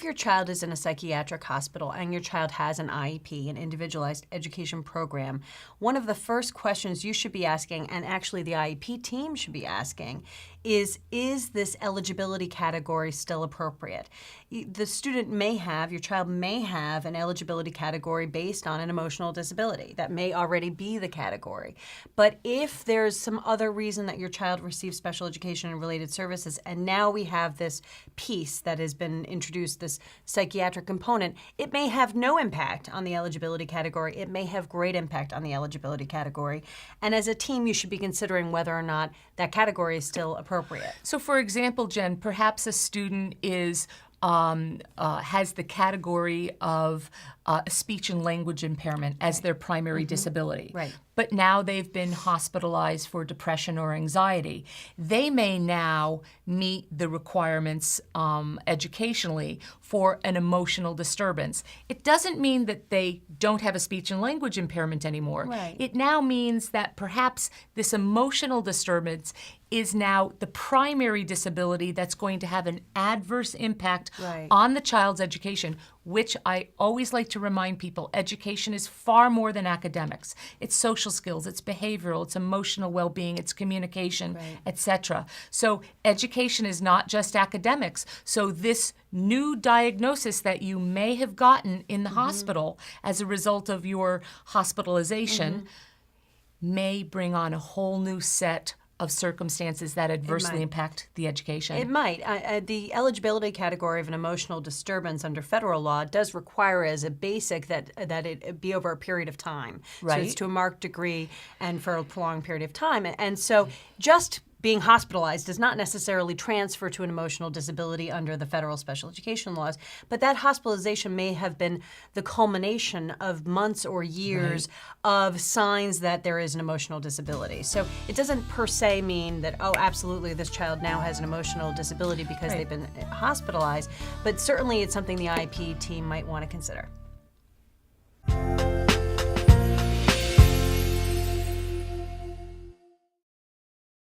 if your child is in a psychiatric hospital and your child has an IEP, an individualized education program, one of the first questions you should be asking, and actually the IEP team should be asking, is this eligibility category still appropriate? The student may have, your child may have an eligibility category based on an emotional disability. That may already be the category. But if there's some other reason that your child receives special education and related services, and now we have this piece that has been introduced, this psychiatric component, it may have no impact on the eligibility category. It may have great impact on the eligibility category. And as a team, you should be considering whether or not that category is still appropriate. So for example, Jen, perhaps a student is has the category of speech and language impairment as their primary disability. Right. But now they've been hospitalized for depression or anxiety. They may now meet the requirements educationally for an emotional disturbance. It doesn't mean that they don't have a speech and language impairment anymore. Right. It now means that perhaps this emotional disturbance is now the primary disability that's going to have an adverse impact on the child's education, which I always like to remind people, education is far more than academics. It's social skills, it's behavioral, it's emotional well-being, it's communication, etc. So education is not just academics. So this new diagnosis that you may have gotten in the hospital as a result of your hospitalization may bring on a whole new set of circumstances that adversely impact the education. It might. The eligibility category of an emotional disturbance under federal law does require as a basic that it be over a period of time. Right. So it's to a marked degree and for a prolonged period of time. And so just being hospitalized does not necessarily transfer to an emotional disability under the federal special education laws, but that hospitalization may have been the culmination of months or years of signs that there is an emotional disability. So it doesn't per se mean that, oh, absolutely, this child now has an emotional disability because they've been hospitalized, but certainly it's something the IEP team might want to consider.